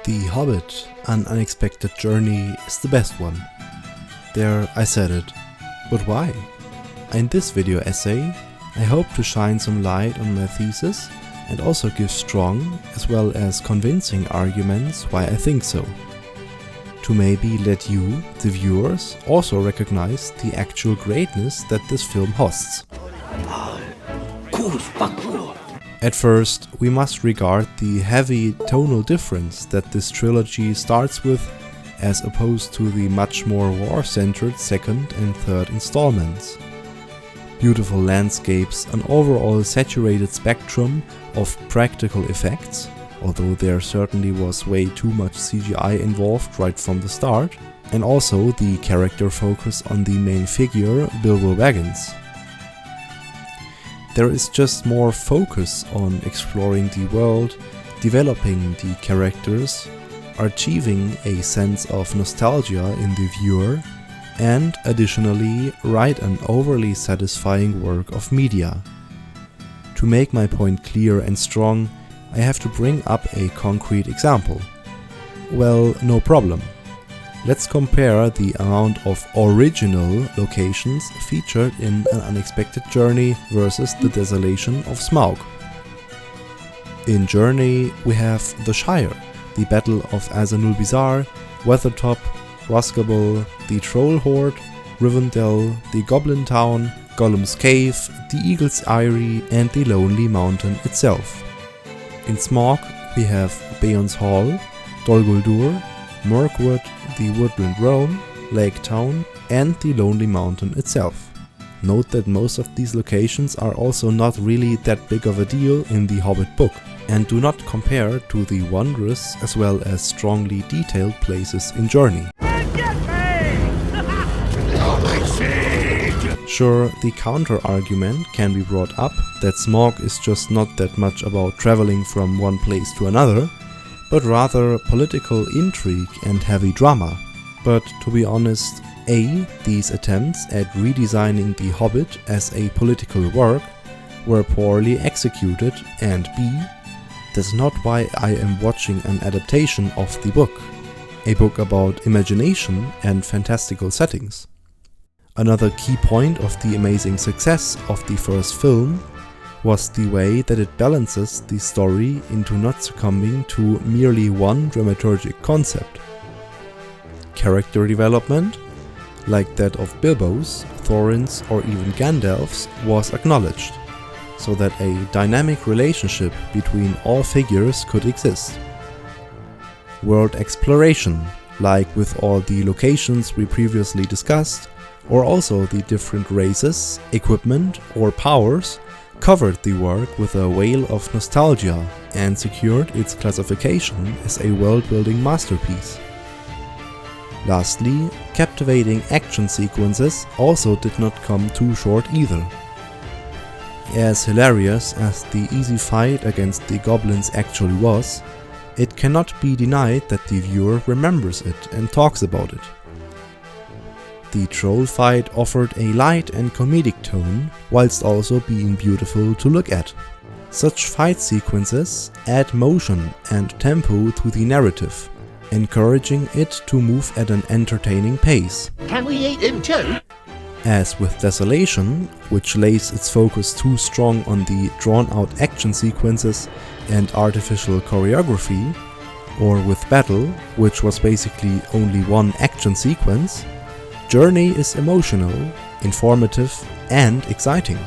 The Hobbit, An Unexpected Journey is the best one. There, I said it. But why? In this video essay, I hope to shine some light on my thesis and also give strong as well as convincing arguments why I think so. To maybe let you, the viewers, also recognize the actual greatness that this film hosts. At first, we must regard the heavy tonal difference that this trilogy starts with, as opposed to the much more war-centered second and third installments. Beautiful landscapes, an overall saturated spectrum of practical effects, although there certainly was way too much CGI involved right from the start, and also the character focus on the main figure, Bilbo Baggins. There is just more focus on exploring the world, developing the characters, achieving a sense of nostalgia in the viewer, and additionally write an overly satisfying work of media. To make my point clear and strong, I have to bring up a concrete example. Well, no problem. Let's compare the amount of original locations featured in An Unexpected Journey versus the desolation of Smaug. In Journey we have the Shire, the Battle of Azanul-Bizarre, Weathertop, Rhosgobel, the Troll Horde, Rivendell, the Goblin Town, Gollum's Cave, the Eagle's Eyrie and the Lonely Mountain itself. In Smaug we have Beon's Hall, Dol Guldur, Mirkwood, the Woodland Roam, Lake Town and the Lonely Mountain itself. Note that most of these locations are also not really that big of a deal in the Hobbit book, and do not compare to the wondrous as well as strongly detailed places in Journey. Sure, the counter-argument can be brought up that Smaug is just not that much about traveling from one place to another, but rather political intrigue and heavy drama. But to be honest, A, these attempts at redesigning The Hobbit as a political work were poorly executed, and B, that's not why I am watching an adaptation of the book, a book about imagination and fantastical settings. Another key point of the amazing success of the first film was the way that it balances the story into not succumbing to merely one dramaturgic concept. Character development, like that of Bilbo's, Thorin's or even Gandalf's, was acknowledged, so that a dynamic relationship between all figures could exist. World exploration, like with all the locations we previously discussed, or also the different races, equipment or powers, covered the work with a veil of nostalgia and secured its classification as a world-building masterpiece. Lastly, captivating action sequences also did not come too short either. As hilarious as the easy fight against the goblins actually was, it cannot be denied that the viewer remembers it and talks about it. The troll fight offered a light and comedic tone, whilst also being beautiful to look at. Such fight sequences add motion and tempo to the narrative, encouraging it to move at an entertaining pace. Can we eat him too? As with Desolation, which lays its focus too strong on the drawn-out action sequences and artificial choreography, or with Battle, which was basically only one action sequence, Journey is emotional, informative and exciting.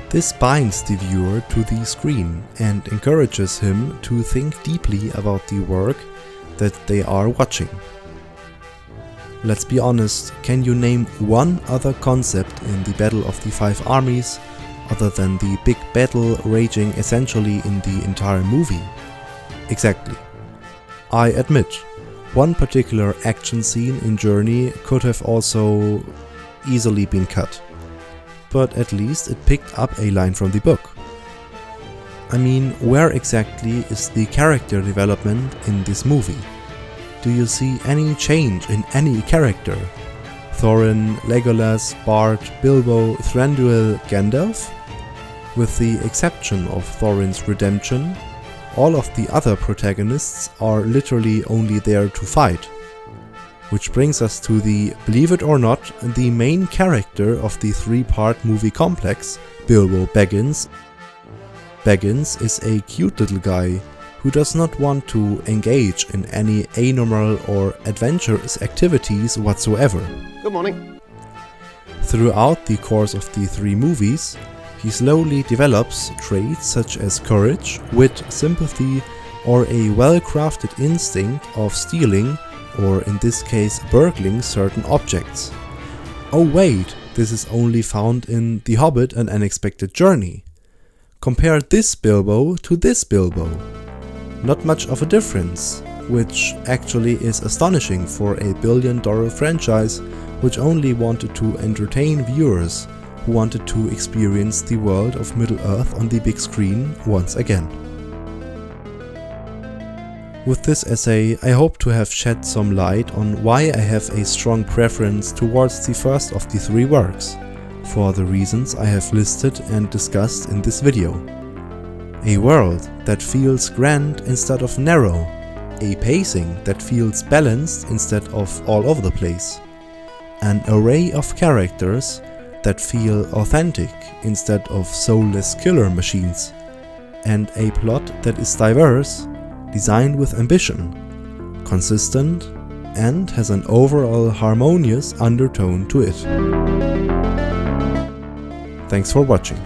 This binds the viewer to the screen and encourages him to think deeply about the work that they are watching. Let's be honest, can you name one other concept in the Battle of the Five Armies other than the big battle raging essentially in the entire movie? Exactly. I admit, one particular action scene in Journey could have also easily been cut, but at least it picked up a line from the book. I mean, where exactly is the character development in this movie? Do you see any change in any character? Thorin, Legolas, Bard, Bilbo, Thranduil, Gandalf? With the exception of Thorin's redemption, all of the other protagonists are literally only there to fight. Which brings us to the, believe it or not, the main character of the three-part movie complex, Bilbo Baggins. Baggins is a cute little guy who does not want to engage in any amoral or adventurous activities whatsoever. Good morning. Throughout the course of the three movies, he slowly develops traits such as courage, wit, sympathy, or a well-crafted instinct of stealing, or in this case burgling, certain objects. Oh wait, this is only found in The Hobbit: An Unexpected Journey. Compare this Bilbo to this Bilbo. Not much of a difference, which actually is astonishing for a billion-dollar franchise which only wanted to entertain viewers who wanted to experience the world of Middle-earth on the big screen once again. With this essay, I hope to have shed some light on why I have a strong preference towards the first of the three works, for the reasons I have listed and discussed in this video. A world that feels grand instead of narrow, a pacing that feels balanced instead of all over the place, an array of characters that feel authentic instead of soulless killer machines, and a plot that is diverse, designed with ambition, consistent, and has an overall harmonious undertone to it. Thanks for watching.